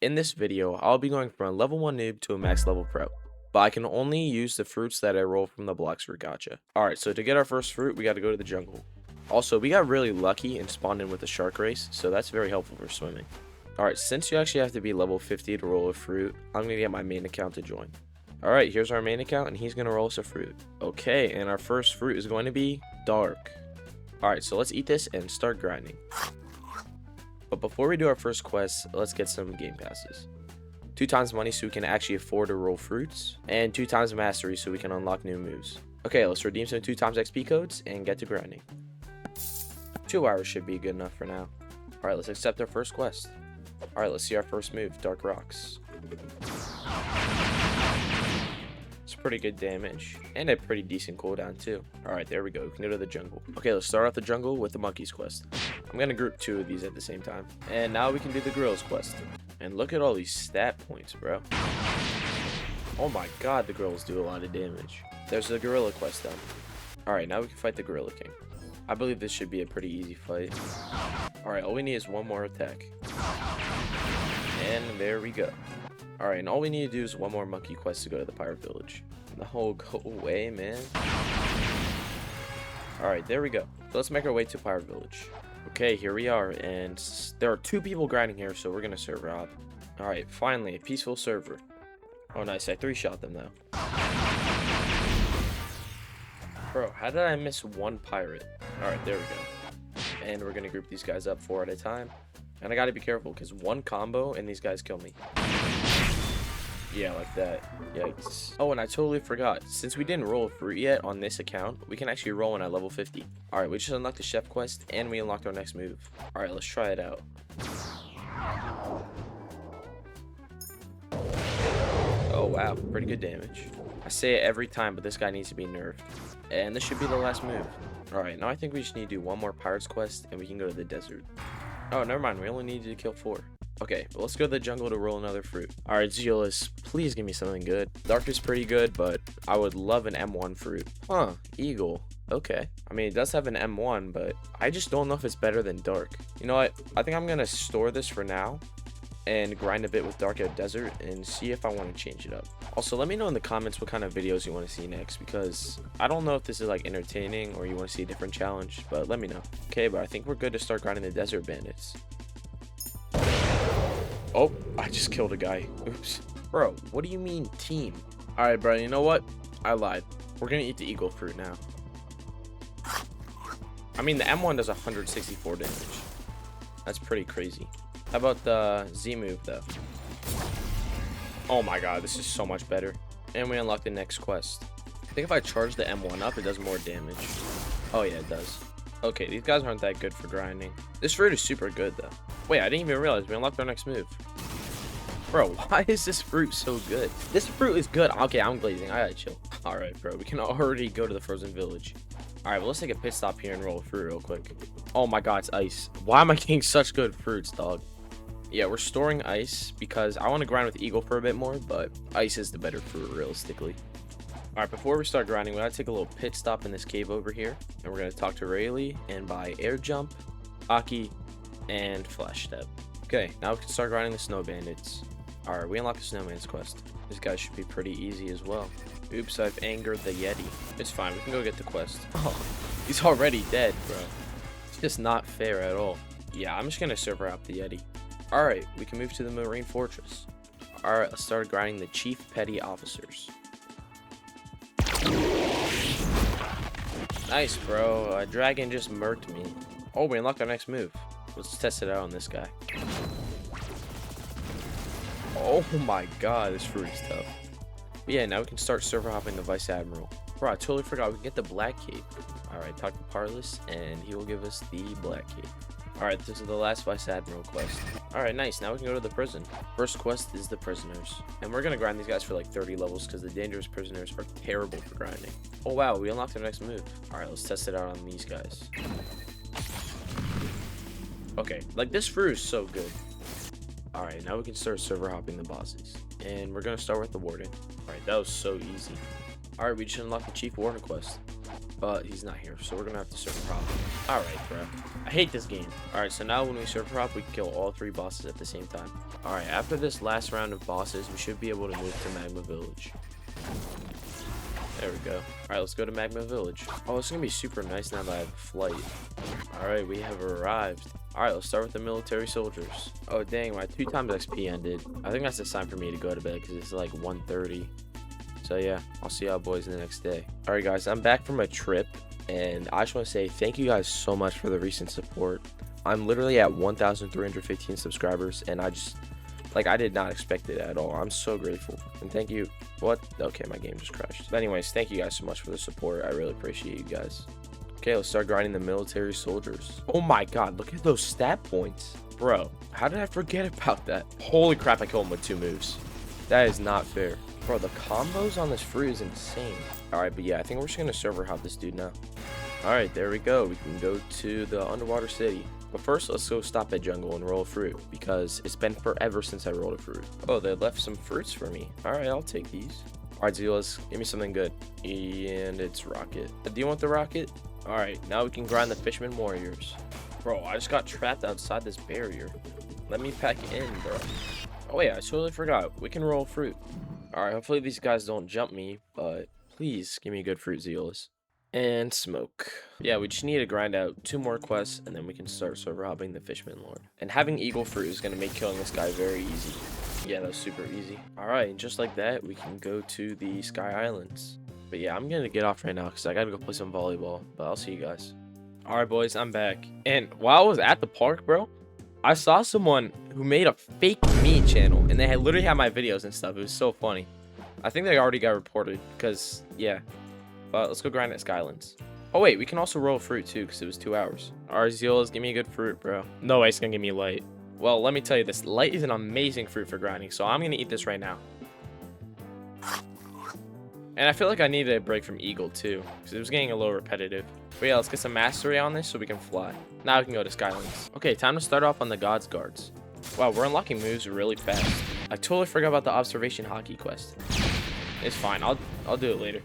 in this video, I'll be going from a level 1 noob to a max level pro, but I can only use the fruits that I roll from the Blox Fruits Gacha. Alright, so to get our first fruit, we got to go to the jungle. Also, we got really lucky and spawned in with a shark race, so that's very helpful for swimming. Alright, since you actually have to be level 50 to roll a fruit, I'm going to get my main account to join. Alright, here's our main account, and he's going to roll us a fruit. Okay, and our first fruit is going to be dark. Alright, so let's eat this and start grinding. But before we do our first quest, let's get some game passes. 2 times money so we can actually afford to roll fruits, and 2 times mastery so we can unlock new moves. Okay, let's redeem some 2 times XP codes and get to grinding. 2 hours should be good enough for now. Alright, let's accept our first quest. Alright, let's see our first move, Dark Rocks. It's pretty good damage, and a pretty decent cooldown too. Alright, there we go, we can go to the jungle. Okay, let's start off the jungle with the monkeys quest. I'm gonna group 2 of these at the same time. And now we can do the gorillas quest. And look at all these stat points, bro. Oh my god, the gorillas do a lot of damage. There's the gorilla quest done. Alright, now we can fight the gorilla king. I believe this should be a pretty easy fight. Alright, all we need is one more attack. And there we go. Alright, and all we need to do is one more monkey quest to go to the pirate village. No, go away, man. Alright, there we go. So let's make our way to pirate village. Okay, here we are, and there are 2 people grinding here, so we're gonna server hop. Alright, finally, a peaceful server. Oh nice, I 3-shot them though. Bro, how did I miss 1 pirate? Alright, there we go. And we're gonna group these guys up 4 at a time. And I gotta be careful, because 1 combo and these guys kill me. Yeah, like that. Yikes. Oh, and I totally forgot. Since we didn't roll a fruit yet on this account, we can actually roll one at level 50. Alright, we just unlocked the chef quest, and we unlocked our next move. Alright, let's try it out. Oh, wow. Pretty good damage. I say it every time, but this guy needs to be nerfed. And this should be the last move. Alright, now I think we just need to do 1 more pirates quest, and we can go to the desert. Oh, never mind. We only needed to kill 4. Okay, well, let's go to the jungle to roll another fruit. Alright, Zealous, please give me something good. Dark is pretty good, but I would love an M1 fruit. Huh, Eagle. Okay. I mean, it does have an M1, but I just don't know if it's better than Dark. You know what? I think I'm going to store this for now and grind a bit with Dark at Desert and see if I want to change it up. Also, let me know in the comments what kind of videos you want to see next, because I don't know if this is like entertaining or you want to see a different challenge, but let me know. Okay, but I think we're good to start grinding the Desert Bandits. Oh, I just killed a guy. Oops. Bro, what do you mean team? Alright, bro, you know what? I lied. We're gonna eat the eagle fruit now. I mean, the M1 does 164 damage. That's pretty crazy. How about the Z move, though? Oh my god, this is so much better. And we unlock the next quest. I think if I charge the M1 up, it does more damage. Oh yeah, it does. Okay, these guys aren't that good for grinding. This fruit is super good, though. Wait, I didn't even realize we unlocked our next move. Bro, why is this fruit so good? This fruit is good. Okay, I'm glazing. I gotta chill. Alright, bro. We can already go to the frozen village. Alright, well, let's take a pit stop here and roll a fruit real quick. Oh my god, it's ice. Why am I getting such good fruits, dog? Yeah, we're storing ice because I want to grind with Eagle for a bit more, but ice is the better fruit, realistically. Alright, before we start grinding, we gotta take a little pit stop in this cave over here. And we're gonna talk to Rayleigh and buy air jump, Aki, and flash step. Okay, now we can start grinding the snow bandits. Alright, we unlocked the snowman's quest. This guy should be pretty easy as well. Oops, I've angered the Yeti. It's fine, we can go get the quest. Oh, he's already dead, bro. It's just not fair at all. Yeah, I'm just gonna server out the Yeti. Alright, we can move to the marine fortress. Alright, let's start grinding the chief petty officers. Nice, bro. A dragon just murked me. Oh, we unlocked our next move. Let's test it out on this guy. Oh my god, this fruit is tough. But yeah, now we can start server hopping the Vice Admiral. Bro, I totally forgot we can get the Black Cape. Alright, talk to Parlous, and he will give us the Black Cape. Alright, this is the last Vice Admiral quest. Alright, nice. Now we can go to the prison. First quest is the prisoners. And we're gonna grind these guys for like 30 levels because the dangerous prisoners are terrible for grinding. Oh wow, we unlocked our next move. Alright, let's test it out on these guys. Okay, like this fruit is so good. Alright, now we can start server hopping the bosses. And we're gonna start with the warden. Alright, that was so easy. Alright, we just unlocked the chief warden quest. but he's not here, so we're gonna have to server hop. All right, bro. I hate this game. All right, so now when we server hop, we can kill all 3 bosses at the same time. All right, after this last round of bosses, we should be able to move to Magma Village. There we go. All right, let's go to Magma Village. Oh, it's gonna be super nice now that I have a flight. All right, we have arrived. All right, let's start with the military soldiers. Oh, dang, my 2 times XP ended. I think that's the sign for me to go to bed because it's like 1:30. So yeah, I'll see y'all boys the next day. All right, guys, I'm back from a trip, and I just want to say thank you guys so much for the recent support. I'm literally at 1,315 subscribers, and I did not expect it at all. I'm so grateful, and thank you. What? Okay, my game just crashed. But anyways, thank you guys so much for the support. I really appreciate you guys. Okay, let's start grinding the military soldiers. Oh my god, look at those stat points. Bro, how did I forget about that? Holy crap, I killed him with 2 moves. That is not fair. Bro, the combos on this fruit is insane. Alright, but yeah, I think we're just gonna server hop this dude now. Alright, there we go. We can go to the underwater city. But first, let's go stop at jungle and roll a fruit, because it's been forever since I rolled a fruit. Oh, they left some fruits for me. Alright, I'll take these. Alright, Zelas, give me something good. And it's rocket. Do you want the rocket? Alright, now we can grind the fisherman warriors. Bro, I just got trapped outside this barrier. Let me pack in, bro. Oh yeah, I totally forgot. We can roll fruit. Alright, hopefully these guys don't jump me, but please give me a good fruit, Zealous. And smoke. Yeah, we just need to grind out 2 more quests, and then we can start server hopping the Fishman Lord. And having Eagle Fruit is going to make killing this guy very easy. Yeah, that was super easy. Alright, and just like that, we can go to the Sky Islands. But yeah, I'm going to get off right now, because I got to go play some volleyball. But I'll see you guys. Alright, boys, I'm back. And while I was at the park, bro, I saw someone who made a fake me channel, and they literally had my videos and stuff. It was so funny. I think they already got reported, because, yeah. But let's go grind at Skylands. Oh, wait, we can also roll fruit, too, because it was 2 hours. Alright, Zeolas, give me a good fruit, bro. No way it's going to give me light. Well, let me tell you this. Light is an amazing fruit for grinding, so I'm going to eat this right now. And I feel like I needed a break from Eagle, too, because it was getting a little repetitive. But yeah, let's get some mastery on this so we can fly. Now we can go to Skylands. Okay, time to start off on the God's Guards. Wow, we're unlocking moves really fast. I totally forgot about the observation hockey quest. It's fine. I'll do it later.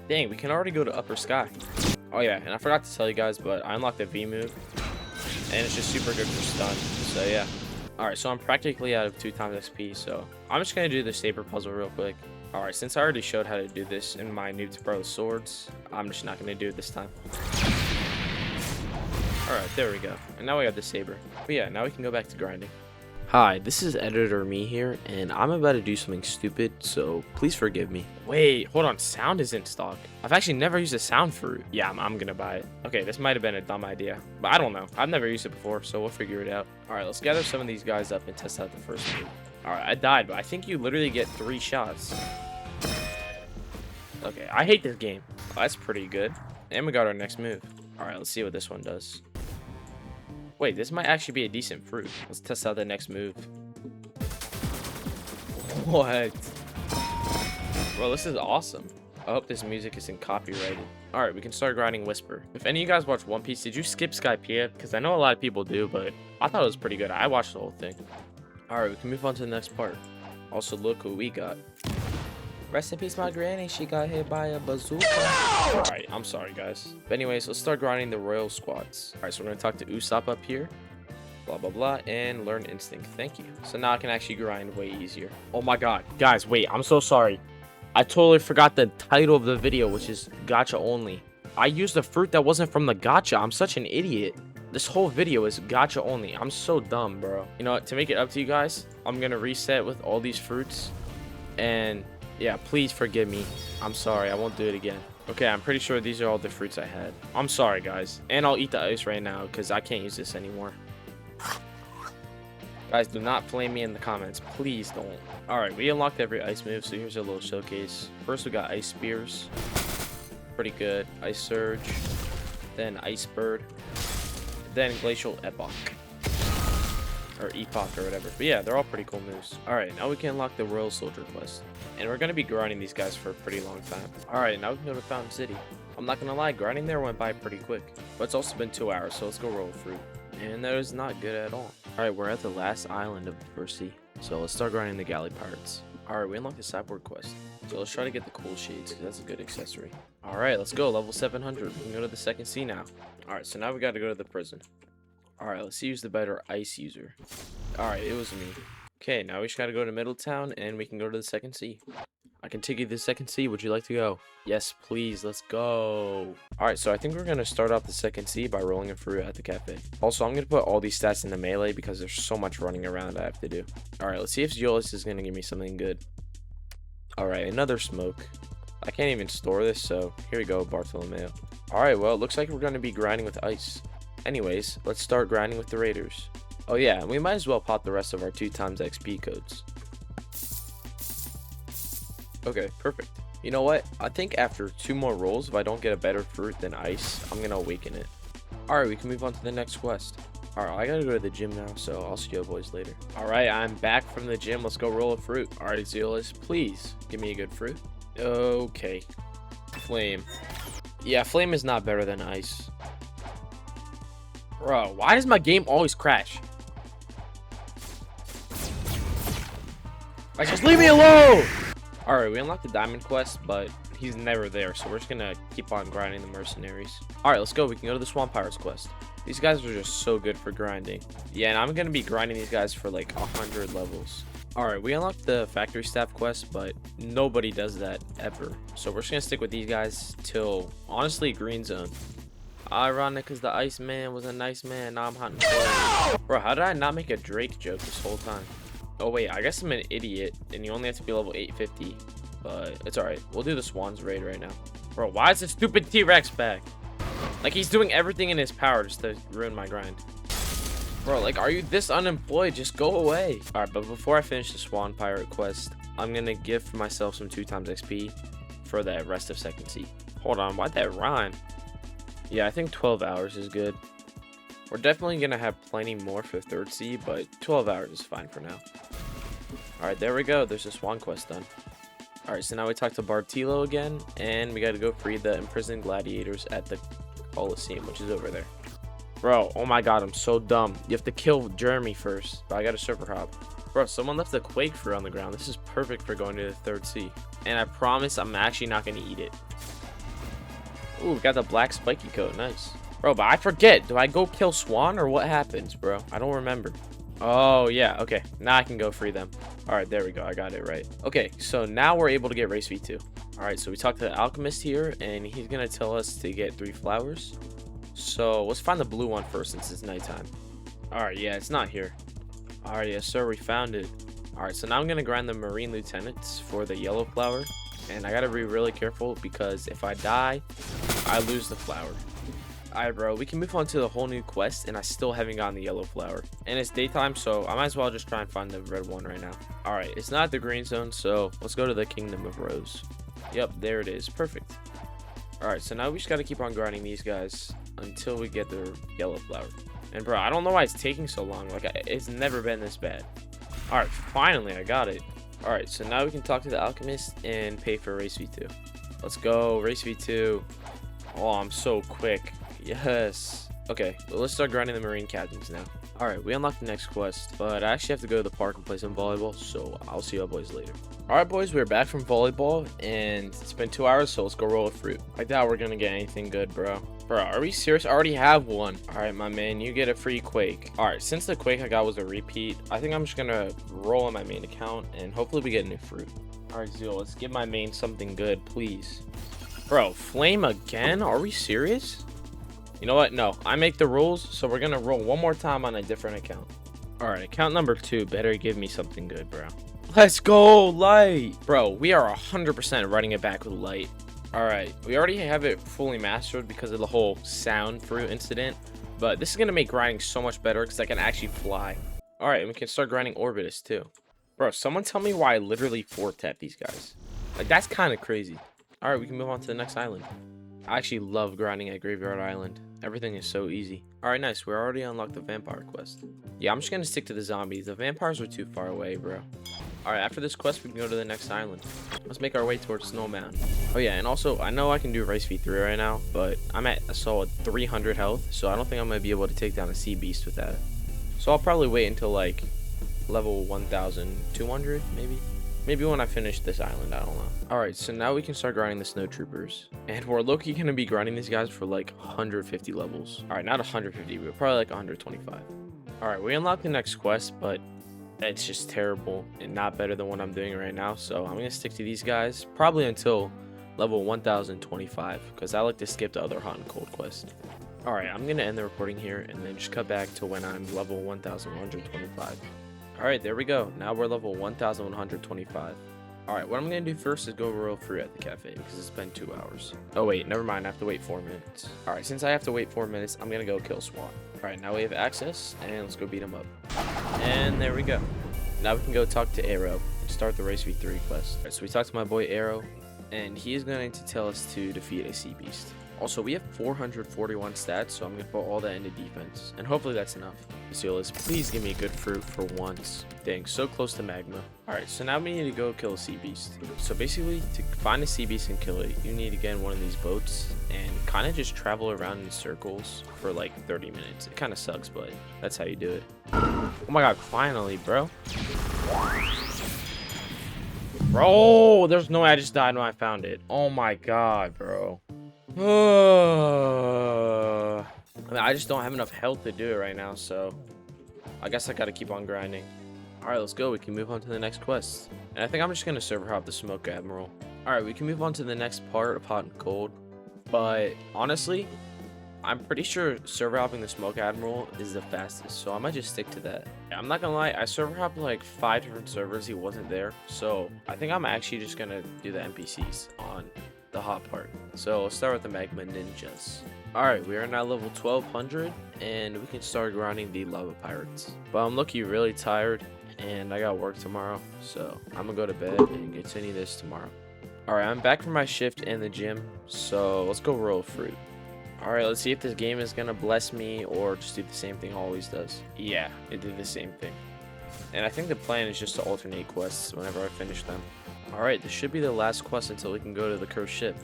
Dang, we can already go to Upper Sky. Oh yeah, and I forgot to tell you guys, but I unlocked the V move, and it's just super good for stun. So yeah. Alright, so I'm practically out of 2 times XP, so I'm just going to do the Saber puzzle real quick. Alright, since I already showed how to do this in my Noob to Pro swords, I'm just not going to do it this time. Alright, there we go. And now we got the Saber. But yeah, now we can go back to grinding. Hi, this is Editor Me here, and I'm about to do something stupid, so please forgive me. Wait, hold on, sound is in stock. I've actually never used a sound fruit. Yeah, I'm gonna buy it. Okay, this might have been a dumb idea, but I don't know. I've never used it before, so we'll figure it out. Alright, let's gather some of these guys up and test out the first move. Alright, I died, but I think you literally get 3 shots. Okay, I hate this game. Oh, that's pretty good. And we got our next move. Alright, let's see what this one does. Wait, this might actually be a decent fruit. Let's test out the next move. What? Bro, this is awesome. I hope this music isn't copyrighted. Alright, we can start grinding Whisper. If any of you guys watch One Piece, did you skip Skypiea? Because I know a lot of people do, but I thought it was pretty good. I watched the whole thing. Alright, we can move on to the next part. Also, look who we got. Rest in peace, my granny. She got hit by a bazooka. Alright, I'm sorry, guys. But anyways, let's start grinding the royal squads. Alright, so we're going to talk to Usopp up here. Blah, blah, blah. And learn instinct. Thank you. So now I can actually grind way easier. Oh my god. Guys, wait. I'm so sorry. I totally forgot the title of the video, which is Gacha only. I used a fruit that wasn't from the gacha. I'm such an idiot. This whole video is gacha only. I'm so dumb, bro. You know what? To make it up to you guys, I'm going to reset with all these fruits. And yeah, please forgive me. I'm sorry. I won't do it again. Okay, I'm pretty sure these are all the fruits I had. I'm sorry, guys. And I'll eat the ice right now because I can't use this anymore. Guys, do not flame me in the comments. Please don't. Alright, we unlocked every ice move, so here's a little showcase. First, we got Ice Spears. Pretty good. Ice Surge. Then Ice Bird. Then Glacial Epoch. Or Epoch or whatever. But yeah, they're all pretty cool moves. Alright, now we can unlock the Royal Soldier quest. And we're going to be grinding these guys for a pretty long time. Alright, now we can go to Fountain City. I'm not going to lie, grinding there went by pretty quick. But it's also been 2 hours, so let's go roll fruit. And that is not good at all. Alright, we're at the last island of the first sea. So let's start grinding the Galley Pirates. Alright, we unlocked the Cyborg quest. So let's try to get the cool shades, because that's a good accessory. Alright, let's go. Level 700. We can go to the second sea now. Alright, so now we gotta go to the prison. Alright, let's use the better ice user. Alright, it was me. Okay, now we just gotta go to Middletown and we can go to the second sea. I can take you to the second sea. Would you like to go? Yes, please. Let's go. Alright, so I think we're gonna start off the second sea by rolling a fruit at the cafe. Also, I'm gonna put all these stats into melee because there's so much running around I have to do. Alright, let's see if Zeolus is gonna give me something good. Alright, another smoke. I can't even store this, so here we go, Bartolomeo. Alright, well, it looks like we're going to be grinding with ice. Anyways, let's start grinding with the raiders. Oh yeah, we might as well pop the rest of our 2 times XP codes. Okay, perfect. You know what? I think after 2 more rolls, if I don't get a better fruit than ice, I'm going to awaken it. Alright, we can move on to the next quest. Alright, I gotta go to the gym now, so I'll see you boys later. Alright, I'm back from the gym. Let's go roll a fruit. Alright, Zeolus, please give me a good fruit. Okay. Flame. Yeah, flame is not better than ice. Bro, why does my game always crash? Like, just leave me alone! Alright, we unlocked the diamond quest, but he's never there, so we're just gonna keep on grinding the mercenaries. Alright, let's go. We can go to the Swamp Pirates quest. These guys are just so good for grinding. Yeah, and I'm gonna be grinding these guys for like 100 levels. Alright, we unlocked the factory staff quest, but nobody does that ever. So we're just gonna stick with these guys till, honestly, green zone. Ironic because the Iceman was a nice man. Now I'm hunting for him. Bro, how did I not make a Drake joke this whole time? Oh wait, I guess I'm an idiot, and you only have to be level 850. But it's alright. We'll do the Swans raid right now. Bro, why is the stupid T-Rex back? Like, he's doing everything in his power just to ruin my grind. Bro, like, are you this unemployed? Just go away. Alright, but before I finish the Swan Pirate quest, I'm gonna gift myself some 2 times XP for the rest of second sea. Hold on, why'd that rhyme? Yeah, I think 12 hours is good. We're definitely gonna have plenty more for third sea, but 12 hours is fine for now. Alright, there we go. There's the Swan quest done. Alright, so now we talk to Bartilo again, and we gotta go free the imprisoned gladiators at the Colosseum, which is over there. Bro, oh my god, I'm so dumb. You have to kill Jeremy first, but I got a server hop. Bro, someone left the quake fruit on the ground. This is perfect for going to the third sea. And I promise I'm actually not gonna eat it. Ooh, we got the black spiky coat. Nice. Bro, but I forget. Do I go kill Swan or what happens, bro? I don't remember. Oh, yeah. Okay. Now I can go free them. All right. There we go. I got it right. Okay. So now we're able to get race V2. All right. So we talked to the alchemist here, and he's going to tell us to get 3 flowers. So let's find the blue one first since it's nighttime. All right. Yeah, it's not here. All right. Yes, sir. We found it. All right. So now I'm going to grind the marine lieutenants for the yellow flower. And I got to be really careful because if I die, I lose the flower. Alright, bro, we can move on to the whole new quest, and I still haven't gotten the yellow flower. And it's daytime, so I might as well just try and find the red one right now. Alright, it's not the green zone, so let's go to the Kingdom of Rose. Yep, there it is. Perfect. Alright, so now we just gotta keep on grinding these guys until we get the yellow flower. And bro, I don't know why it's taking so long. Like, it's never been this bad. Alright, finally, I got it. Alright, so now we can talk to the alchemist and pay for race V2. Let's go, race V2. Oh, I'm so quick. Yes. Okay, well, let's start grinding the marine captains now. Alright, we unlocked the next quest, but I actually have to go to the park and play some volleyball, so I'll see you boys later. Alright, boys, we're back from volleyball, and it's been 2 hours, so let's go roll a fruit. I doubt we're gonna get anything good, bro. Bro, are we serious? I already have one. Alright, my man, you get a free quake. Alright, since the quake I got was a repeat, I think I'm just gonna roll on my main account, and hopefully we get a new fruit. Alright, Zio, let's give my main something good, please. Bro, flame again? Are we serious? You know what? No, I make the rules, so we're gonna roll one more time on a different account. Alright, account number 2 better give me something good, bro. Let's go, light! Bro, we are 100% running it back with light. Alright, we already have it fully mastered because of the whole sound fruit incident, but this is gonna make grinding so much better because I can actually fly. Alright, and we can start grinding Orbitus too. Bro, someone tell me why I literally 4-tap these guys. Like, that's kind of crazy. Alright, we can move on to the next island. I actually love grinding at Graveyard Island. Everything is so easy. Alright, nice. We're already unlocked the vampire quest. Yeah, I'm just gonna stick to the zombies. The vampires are too far away, bro. Alright, after this quest, we can go to the next island. Let's make our way towards Snowman. Oh yeah, and also, I know I can do Race V3 right now, but I'm at a solid 300 health, so I don't think I'm gonna be able to take down a sea beast with that. So I'll probably wait until, like, level 1,200, maybe Maybe when I finish this island, I don't know. Alright, so now we can start grinding the snow troopers. And we're low-key gonna be grinding these guys for like 150 levels. Alright, not 150, but probably like 125. Alright, we unlocked the next quest, but it's just terrible and not better than what I'm doing right now. So I'm gonna stick to these guys probably until level 1025, because I like to skip the other hot and cold quest. Alright, I'm gonna end the recording here and then just cut back to when I'm level 1125. Alright, there we go. Now we're level 1125. Alright, what I'm gonna do first is go royal fruit at the cafe because it's been 2 hours. Oh wait, never mind, I have to wait 4 minutes. Alright, since I have to wait 4 minutes, I'm gonna go kill SWAT. Alright, now we have access and let's go beat him up. And there we go. Now we can go talk to Arrow and start the Race V3 quest. Alright, so we talked to my boy Arrow, and he is going to tell us to defeat a sea beast. Also, we have 441 stats, so I'm going to put all that into defense. And hopefully that's enough. Zeolus, please give me a good fruit for once. Dang, so close to magma. Alright, so now we need to go kill a sea beast. So basically, to find a sea beast and kill it, you need to get in one of these boats and kind of just travel around in circles for like 30 minutes. It kind of sucks, but that's how you do it. Oh my god, finally, bro. Bro, there's no way I just died when I found it. Oh my god, bro. I mean, I just don't have enough health to do it right now, so I guess I gotta keep on grinding. Alright, let's go. We can move on to the next quest. And I think I'm just gonna server hop the Smoke Admiral. Alright, we can move on to the next part of Hot and Cold. But honestly, I'm pretty sure server hopping the Smoke Admiral is the fastest, so I might just stick to that. I'm not gonna lie, I server hopped like 5 different servers, he wasn't there, so I think I'm actually just gonna do the NPCs on the hot part. So let's start with the Magma Ninjas. Alright, we are now level 1200 and we can start grinding the Lava Pirates. But I'm looking really tired and I got work tomorrow, so I'm gonna go to bed and continue this tomorrow. Alright, I'm back from my shift in the gym, so let's go roll fruit. Alright, let's see if this game is gonna bless me or just do the same thing it always does. Yeah, it did the same thing. And I think the plan is just to alternate quests whenever I finish them. Alright, this should be the last quest until we can go to the cursed ship.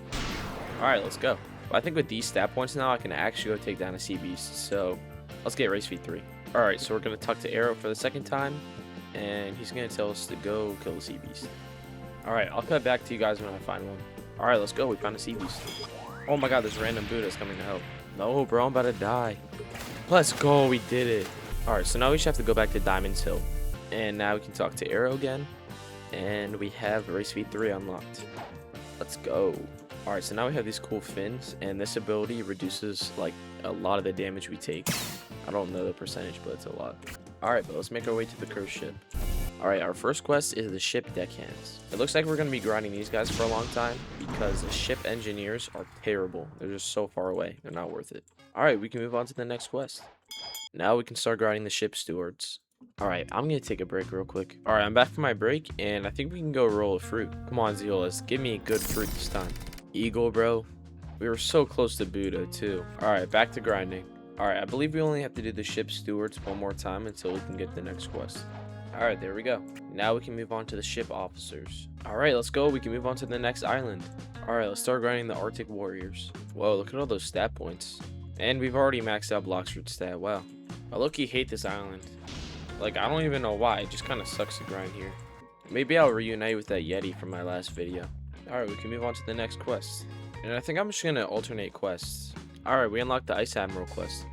Alright, let's go. But I think with these stat points now, I can actually go take down a sea beast. So, let's get Race V3. Alright, so we're going to talk to Arrow for the second time. And he's going to tell us to go kill the sea beast. Alright, I'll cut back to you guys when I find one. Alright, let's go. We found a sea beast. Oh my god, this random Buddha's coming to help. No, bro, I'm about to die. Let's go, we did it. Alright, so now we just have to go back to Diamond's Hill. And now we can talk to Arrow again. And we have Race V3 unlocked. Let's go. Alright, so now we have these cool fins, and this ability reduces like a lot of the damage we take. I don't know the percentage, but it's a lot. Alright, but let's make our way to the cursed ship. Alright, our first quest is the ship deckhands. It looks like we're going to be grinding these guys for a long time because the ship engineers are terrible. They're just so far away. They're not worth it. Alright, we can move on to the next quest. Now we can start grinding the ship stewards. Alright, I'm going to take a break real quick. Alright, I'm back from my break, and I think we can go roll a fruit. Come on, Zeolus, give me a good fruit this time. Eagle, bro. We were so close to Buddha, too. Alright, back to grinding. Alright, I believe we only have to do the ship stewards one more time until we can get the next quest. Alright, there we go. Now we can move on to the ship officers. Alright, let's go. We can move on to the next island. Alright, let's start grinding the Arctic Warriors. Whoa, look at all those stat points. And we've already maxed out Blox Fruits stat. Wow. I low-key hate this island. Like, I don't even know why. It just kind of sucks to grind here. Maybe I'll reunite with that Yeti from my last video. Alright, we can move on to the next quest. And I think I'm just going to alternate quests. Alright, we unlocked the Ice Admiral quest.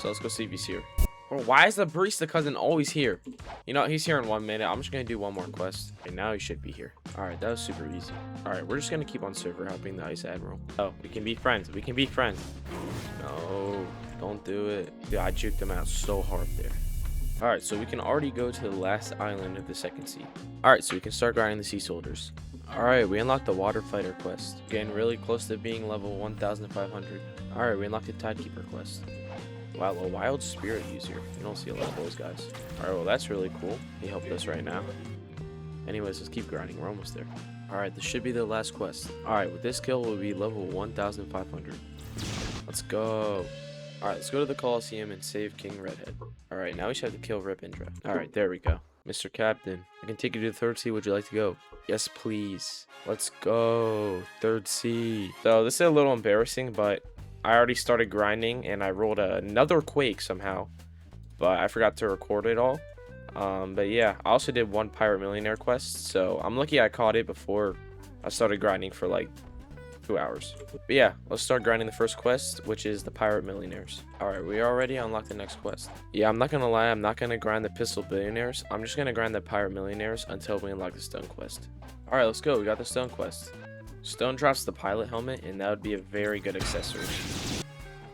So let's go see if he's here. Bro, why is the Barista cousin always here? You know, he's here in 1 minute. I'm just going to do one more quest. And now he should be here. Alright, that was super easy. Alright, we're just going to keep on server helping the Ice Admiral. Oh, we can be friends. We can be friends. No, don't do it. Dude, I juked him out so hard there. Alright, so we can already go to the last island of the second sea. Alright, so we can start grinding the sea soldiers. Alright, we unlocked the water fighter quest. Getting really close to being level 1500. Alright, we unlocked the tidekeeper quest. Wow, a wild spirit user. You don't see a lot of those guys. Alright, well that's really cool. He helped us right now. Anyways, let's keep grinding. We're almost there. Alright, this should be the last quest. Alright, with this kill, we'll be level 1500. Let's go. Alright, let's go to the Colosseum and save King Redhead. Alright, now we should have to kill Ripindra. Alright, there we go. Mr. Captain, I can take you to the third sea. Would you like to go? Yes, please. Let's go. Third sea. So, this is a little embarrassing, but I already started grinding and I rolled another quake somehow. But I forgot to record it all. But yeah, I also did one Pirate Millionaire quest, so I'm lucky I caught it before I started grinding for like 2 hours. But yeah, let's start grinding the first quest, which is the Pirate Millionaires. Alright, we already unlocked the next quest. Yeah, I'm not gonna lie, I'm not gonna grind the Pistol Billionaires. I'm just gonna grind the Pirate Millionaires until we unlock the Stone quest. Alright, let's go. We got the Stone quest. Stone drops the pilot helmet, and that would be a very good accessory.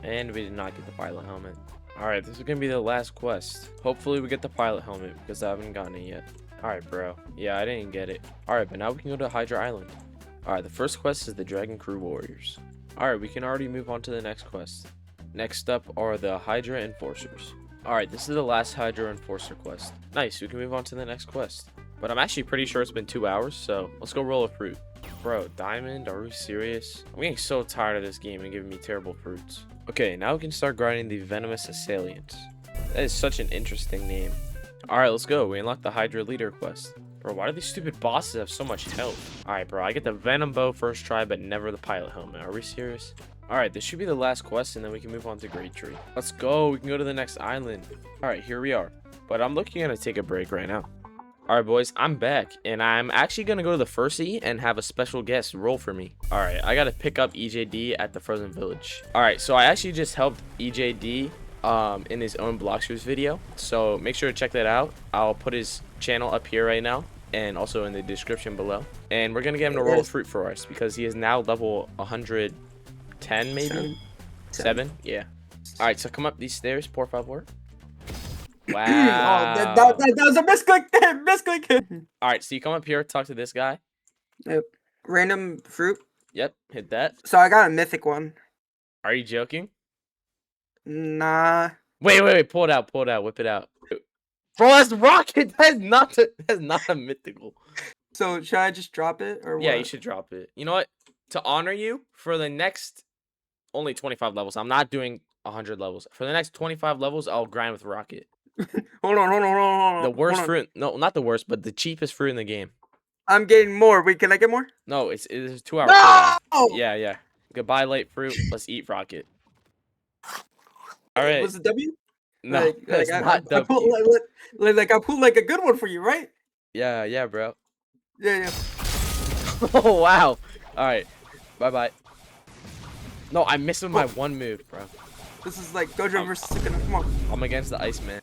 And we did not get the pilot helmet. Alright, this is gonna be the last quest. Hopefully we get the pilot helmet, because I haven't gotten it yet. Alright, bro. Yeah, I didn't get it. Alright, but now we can go to Hydra Island. Alright, the first quest is the Dragon Crew Warriors. Alright, we can already move on to the next quest. Next up are the Hydra Enforcers. Alright, this is the last Hydra Enforcer quest. Nice, we can move on to the next quest. But I'm actually pretty sure it's been 2 hours, so let's go roll a fruit. Bro, Diamond, are we serious? I'm getting so tired of this game and giving me terrible fruits. Okay, now we can start grinding the Venomous Assailant. That is such an interesting name. Alright, let's go. We unlocked the Hydra Leader quest. Bro, why do these stupid bosses have so much health? Alright, bro, I get the Venom Bow first try, but never the pilot helmet. Are we serious? Alright, this should be the last quest, and then we can move on to Great Tree. Let's go. We can go to the next island. Alright, here we are. But I'm looking to take a break right now. Alright, boys, I'm back, and I'm actually going to go to the First Sea and have a special guest roll for me. Alright, I got to pick up EJD at the Frozen Village. Alright, so I actually just helped EJD in his own Blox Fruits video, so make sure to check that out. I'll put his channel up here right now, and also in the description below. And we're going to get him to roll a fruit for us, because he is now level 110, maybe? 7? Yeah. Alright, so come up these stairs, por favor. Wow. Oh, that was a misclick there. Misclick. Alright, so you come up here, talk to this guy. Yep. Random fruit. Yep, hit that. So I got a mythic one. Are you joking? Nah. Wait, pull it out, whip it out. Bro, that's rocket. That's not a mythical. So should I just drop it or what? Yeah, you should drop it. You know what? To honor you for the next only 25 levels. I'm not doing 100 levels. For the next 25 levels, I'll grind with rocket. Hold on. The worst fruit. No, not the worst, but the cheapest fruit in the game. I'm getting more. Wait, can I get more? No, it's 2 hours. No! Yeah. Goodbye, late fruit. Let's eat rocket. All right. Was it W? No, that's not I W. I pulled like a good one for you, right? Yeah, bro. Yeah. Oh, wow. All right. Bye. No, I missed with my one move, bro. This is like Gojo versus Sukuna. Come on. I'm against the Iceman.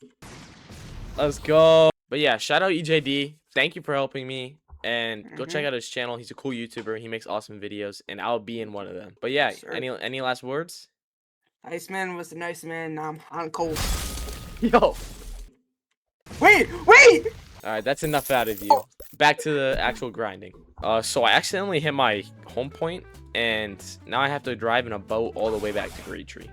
Let's go. But yeah, shout out EJD. Thank you for helping me. And go check out his channel. He's a cool YouTuber. He makes awesome videos. And I'll be in one of them. But yeah, sure. any last words? Iceman was the nice man. Now I'm cold. Yo. Wait! Alright, that's enough out of you. Back to the actual grinding. So I accidentally hit my home point. And now I have to drive in a boat all the way back to Great Tree.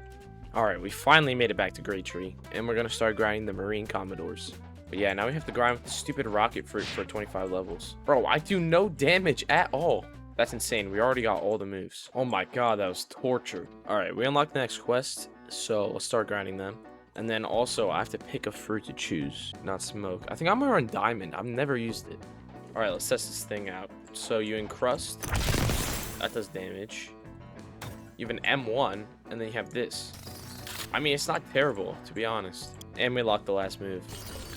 Alright, we finally made it back to Great Tree, and we're going to start grinding the Marine Commodores. But yeah, now we have to grind with the stupid rocket fruit for 25 levels. Bro, I do no damage at all. That's insane. We already got all the moves. Oh my god, that was torture. Alright, we unlocked the next quest, so let's start grinding them. And then also, I have to pick a fruit to choose, not smoke. I think I'm going to run Diamond. I've never used it. Alright, let's test this thing out. So you encrust. That does damage. You have an M1, and then you have this. I mean, it's not terrible, to be honest. And we locked the last move.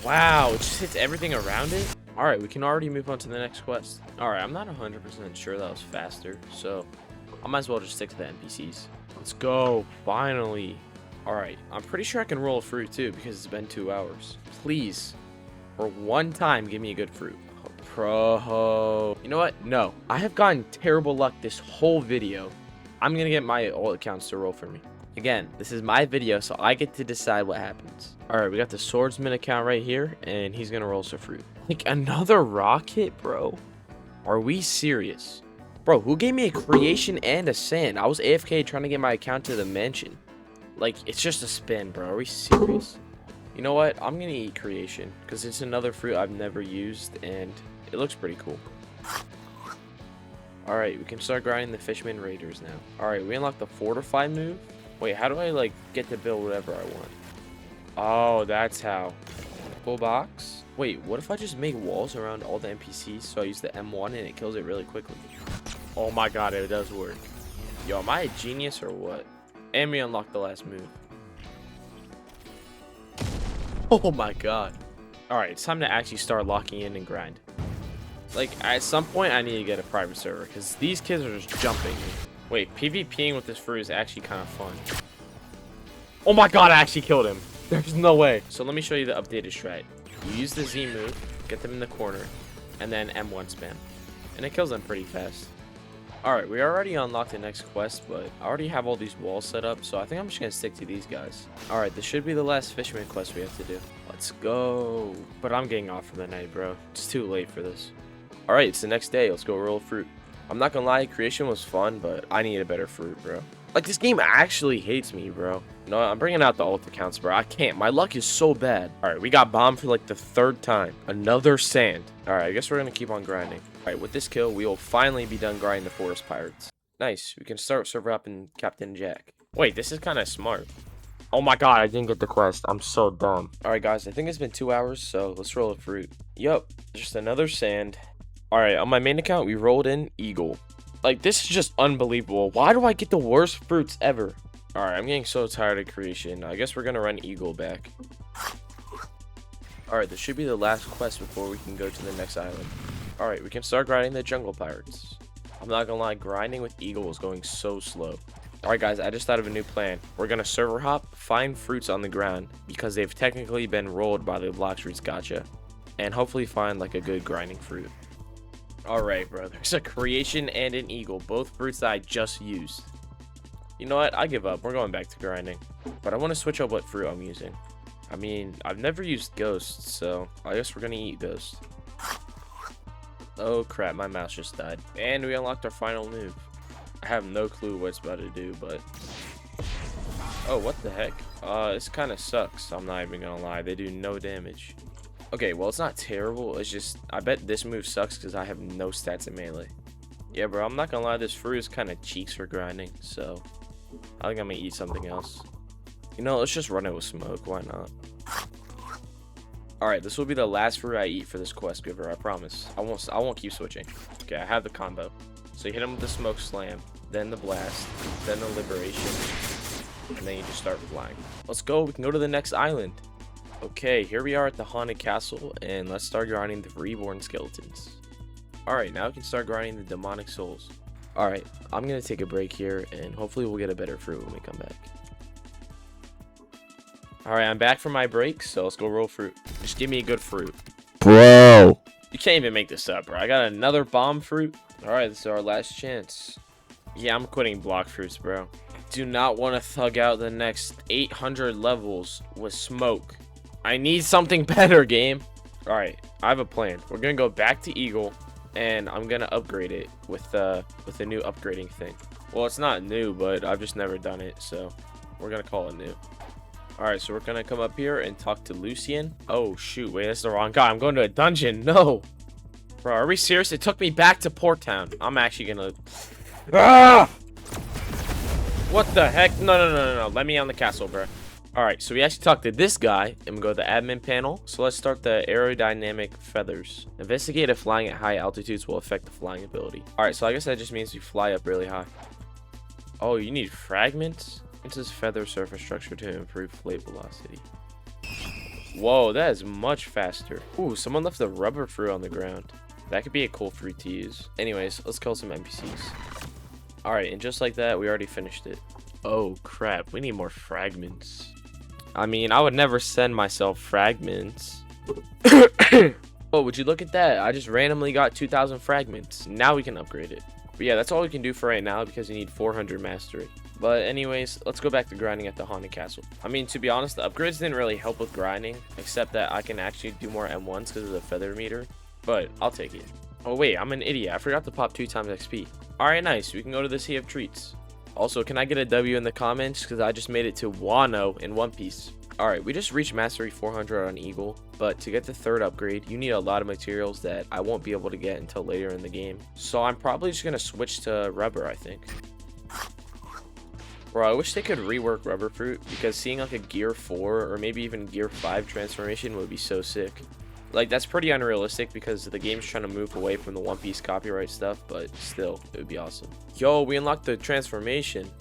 Wow, it just hits everything around it? Alright, we can already move on to the next quest. Alright, I'm not 100% sure that was faster, so I might as well just stick to the NPCs. Let's go, finally. Alright, I'm pretty sure I can roll a fruit too, because it's been 2 hours. Please, for one time, give me a good fruit. Pro. You know what? No, I have gotten terrible luck this whole video. I'm gonna get my all accounts to roll for me. Again, this is my video, so I get to decide what happens. Alright, we got the swordsman account right here, and he's gonna roll some fruit. Like, another rocket, bro? Are we serious? Bro, who gave me a creation and a sand? I was AFK trying to get my account to the mansion. Like, it's just a spin, bro. Are we serious? You know what? I'm gonna eat creation, because it's another fruit I've never used, and it looks pretty cool. Alright, we can start grinding the Fishman Raiders now. Alright, we unlocked the Fortify move. Wait, how do I, like, get to build whatever I want? Oh, that's how. Full box? Wait, what if I just make walls around all the NPCs so I use the M1 and it kills it really quickly? Oh my god, it does work. Yo, am I a genius or what? And we unlocked the last move. Oh my god. Alright, it's time to actually start locking in and grind. Like, at some point, I need to get a private server, because these kids are just jumping me. Wait, PvPing with this fruit is actually kind of fun. Oh my god, I actually killed him. There's no way. So let me show you the updated strat. You use the Z move, get them in the corner, and then M1 spam. And it kills them pretty fast. Alright, we already unlocked the next quest, but I already have all these walls set up, so I think I'm just gonna stick to these guys. Alright, this should be the last fisherman quest we have to do. Let's go. But I'm getting off for the night, bro. It's too late for this. Alright, it's the next day. Let's go roll fruit. I'm not gonna lie, creation was fun, but I need a better fruit, bro. Like, this game actually hates me, bro. No, I'm bringing out the ult accounts, bro. I can't. My luck is so bad. Alright, we got bombed for like the 3rd time. Another sand. Alright, I guess we're gonna keep on grinding. Alright, with this kill, we will finally be done grinding the forest pirates. Nice. We can start server up in Captain Jack. Wait, this is kind of smart. Oh my god, I didn't get the quest. I'm so dumb. Alright, guys, I think it's been 2 hours, so let's roll a fruit. Yup, just another sand. Alright, on my main account, we rolled in Eagle. Like, this is just unbelievable. Why do I get the worst fruits ever? Alright, I'm getting so tired of creation. I guess we're gonna run Eagle back. Alright, this should be the last quest before we can go to the next island. Alright, we can start grinding the jungle pirates. I'm not gonna lie, grinding with Eagle is going so slow. Alright guys, I just thought of a new plan. We're gonna server hop, find fruits on the ground, because they've technically been rolled by the Blox Fruits Gacha, and hopefully find like a good grinding fruit. Alright, bro, there's a creation and an eagle, both fruits that I just used. You know what? I give up. We're going back to grinding. But I want to switch up what fruit I'm using. I mean, I've never used ghost, so I guess we're going to eat ghost. Oh crap, my mouse just died. And we unlocked our final move. I have no clue what it's about to do, but... Oh, what the heck? This kind of sucks. I'm not even going to lie. They do no damage. Okay, well, it's not terrible. It's just, I bet this move sucks because I have no stats in melee. Yeah, bro, I'm not gonna lie. This fruit is kind of cheeks for grinding, so I think I'm gonna eat something else. You know, let's just run it with smoke. Why not? Alright, this will be the last fruit I eat for this quest giver, I promise. I won't keep switching. Okay, I have the combo. So you hit him with the smoke slam, then the blast, then the liberation, and then you just start flying. Let's go. We can go to the next island. Okay, here we are at the haunted castle, and let's start grinding the reborn skeletons. Alright, now we can start grinding the demonic souls. Alright, I'm gonna take a break here, and hopefully we'll get a better fruit when we come back. Alright, I'm back from my break, so let's go roll fruit. Just give me a good fruit. Bro. You can't even make this up, bro. I got another bomb fruit. Alright, this is our last chance. Yeah, I'm quitting block fruits, bro. Do not want to thug out the next 800 levels with smoke. I need something better, game. Alright, I have a plan. We're gonna go back to Eagle, and I'm gonna upgrade it with a new upgrading thing. Well, it's not new, but I've just never done it, so we're gonna call it new. Alright, so we're gonna come up here and talk to Lucian. Oh shoot, wait, that's the wrong guy. I'm going to a dungeon. No, bro, are we serious? It took me back to Port Town. I'm actually gonna... Ah! What the heck? No. Let me on the castle, bro. Alright, so we actually talked to this guy, and we go to the admin panel. So let's start the aerodynamic feathers. Investigate if flying at high altitudes will affect the flying ability. Alright, so I guess that just means we fly up really high. Oh, you need fragments? It says feather surface structure to improve flight velocity. Whoa, that is much faster. Ooh, someone left the rubber fruit on the ground. That could be a cool fruit to use. Anyways, let's kill some NPCs. Alright, and just like that, we already finished it. Oh crap, we need more fragments. I mean, I would never send myself fragments. Oh, would you look at that? I just randomly got 2,000 fragments. Now we can upgrade it. But yeah, that's all we can do for right now because you need 400 mastery. But anyways, let's go back to grinding at the haunted castle. I mean, to be honest, the upgrades didn't really help with grinding, except that I can actually do more M1s because of the feather meter. But I'll take it. Oh wait, I'm an idiot. I forgot to pop 2 times XP. Alright, nice. We can go to the Sea of Treats. Also, can I get a W in the comments? Because I just made it to Wano in One Piece. Alright, we just reached Mastery 400 on Eagle. But to get the 3rd upgrade, you need a lot of materials that I won't be able to get until later in the game. So I'm probably just going to switch to rubber, I think. Bro, I wish they could rework rubber fruit. Because seeing like a gear 4 or maybe even gear 5 transformation would be so sick. Like, that's pretty unrealistic because the game's trying to move away from the One Piece copyright stuff, but still, it would be awesome. Yo, we unlocked the transformation.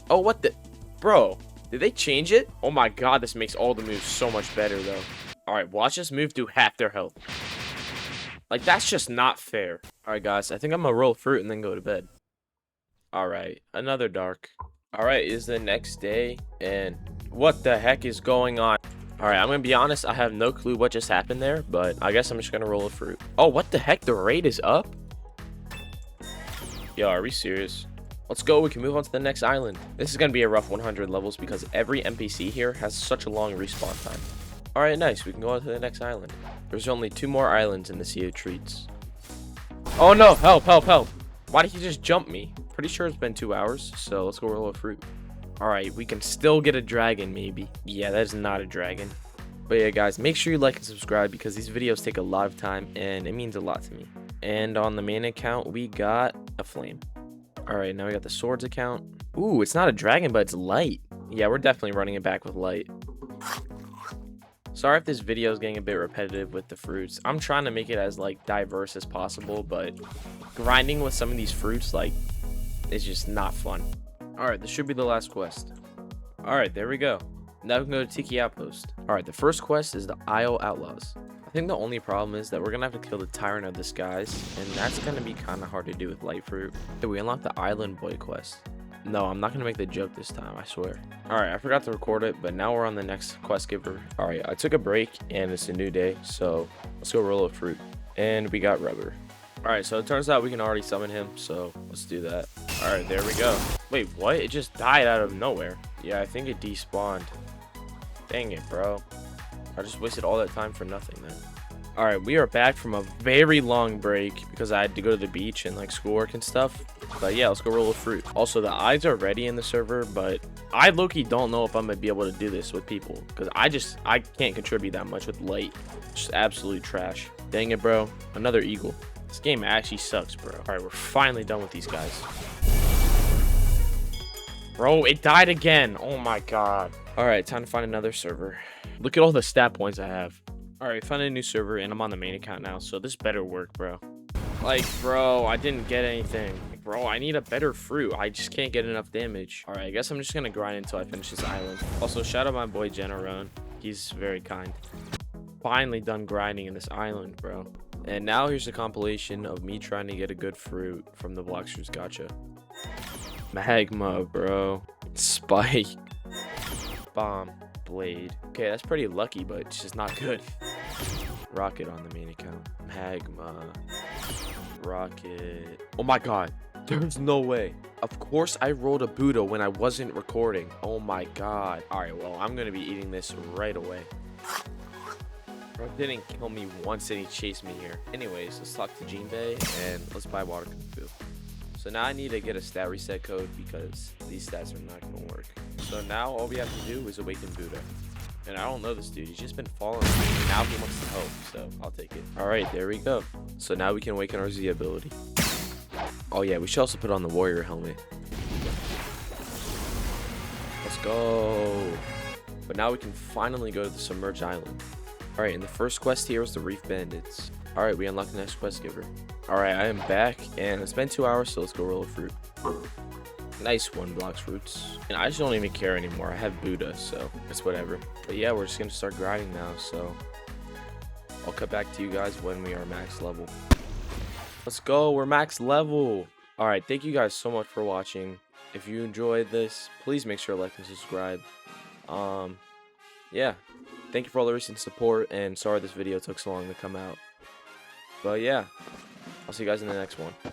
Oh, what the... Bro, Did they change it? Oh my god, this makes all the moves so much better, though. Alright, watch this move do half their health. Like, that's just not fair. Alright, guys, I think I'm gonna roll fruit and then go to bed. Alright, another dark. Alright, it's the next day, and what the heck is going on? Alright, I'm gonna be honest, I have no clue what just happened there, but I guess I'm just gonna roll a fruit. Oh, what the heck? The rate is up? Yo, are we serious? Let's go, we can move on to the next island. This is gonna be a rough 100 levels because every NPC here has such a long respawn time. Alright, nice, we can go on to the next island. There's only 2 more islands in the Sea of Treats. Oh no, help, help, help. Why did he just jump me? Pretty sure it's been 2 hours, so let's go roll a fruit. Alright, we can still get a dragon, maybe. Yeah, that is not a dragon. But yeah, guys, make sure you like and subscribe because these videos take a lot of time and it means a lot to me. And on the main account, we got a flame. Alright, now we got the swords account. Ooh, it's not a dragon, but it's light. Yeah, we're definitely running it back with light. Sorry if this video is getting a bit repetitive with the fruits. I'm trying to make it as like diverse as possible, but grinding with some of these fruits like is just not fun. Alright, this should be the last quest. Alright, there we go. Now we can go to Tiki outpost. Alright, the first quest is the Isle Outlaws. I think the only problem is that we're gonna have to kill the Tyrant of the Skies, and that's gonna be kind of hard to do with light fruit. Okay, we unlocked the Island Boy quest. No, I'm not gonna make the joke this time, I swear. Alright, I forgot to record it, but now we're on the next quest giver. Alright, I took a break and it's a new day, so let's go roll a fruit. And we got rubber. Alright, so it turns out we can already summon him, so let's do that. Alright, there we go. Wait, what? It just died out of nowhere. Yeah, I think it despawned. Dang it, bro. I just wasted all that time for nothing then. Alright, we are back from a very long break because I had to go to the beach and like schoolwork and stuff. But yeah, let's go roll a fruit. Also, the eyes are ready in the server, but I low-key don't know if I'm gonna be able to do this with people because I can't contribute that much with light. Just absolute trash. Dang it, bro. Another eagle. This game actually sucks, bro. Alright, we're finally done with these guys. Bro, it died again. Oh my god. Alright, time to find another server. Look at all the stat points I have. Alright, found a new server and I'm on the main account now, so this better work, bro. Like, bro, I didn't get anything. Like, bro, I need a better fruit. I just can't get enough damage. Alright, I guess I'm just gonna grind until I finish this island. Also, shout out my boy Generone. He's very kind. Finally done grinding in this island, bro. And now here's a compilation of me trying to get a good fruit from the Blox Fruits Gacha. Magma, bro. Spike. Bomb. Blade. Okay, that's pretty lucky, but it's just not good. Rocket on the main account. Magma. Rocket. Oh my god. There's no way. Of course I rolled a Buddha when I wasn't recording. Oh my god. Alright, well, I'm gonna be eating this right away. Bro didn't kill me once and he chased me here. Anyways, let's talk to Jinbei and let's buy water kung fu. So now I need to get a stat reset code because these stats are not gonna work. So now all we have to do is awaken Buddha. And I don't know this dude, he's just been following me. And now he wants to help, so I'll take it. Alright, there we go. So now we can awaken our Z ability. Oh yeah, we should also put on the warrior helmet. Let's go. But now we can finally go to the submerged island. Alright, and the first quest here is the Reef Bandits. Alright, we unlock the next quest giver. Alright, I am back, and it's been 2 hours, so let's go roll a fruit. Nice one, Blox Fruits. And I just don't even care anymore. I have Buddha, so it's whatever. But yeah, we're just gonna start grinding now, so I'll cut back to you guys when we are max level. Let's go, we're max level. Alright, thank you guys so much for watching. If you enjoyed this, please make sure to like and subscribe. Yeah. Thank you for all the recent support, and sorry this video took so long to come out. But yeah, I'll see you guys in the next one.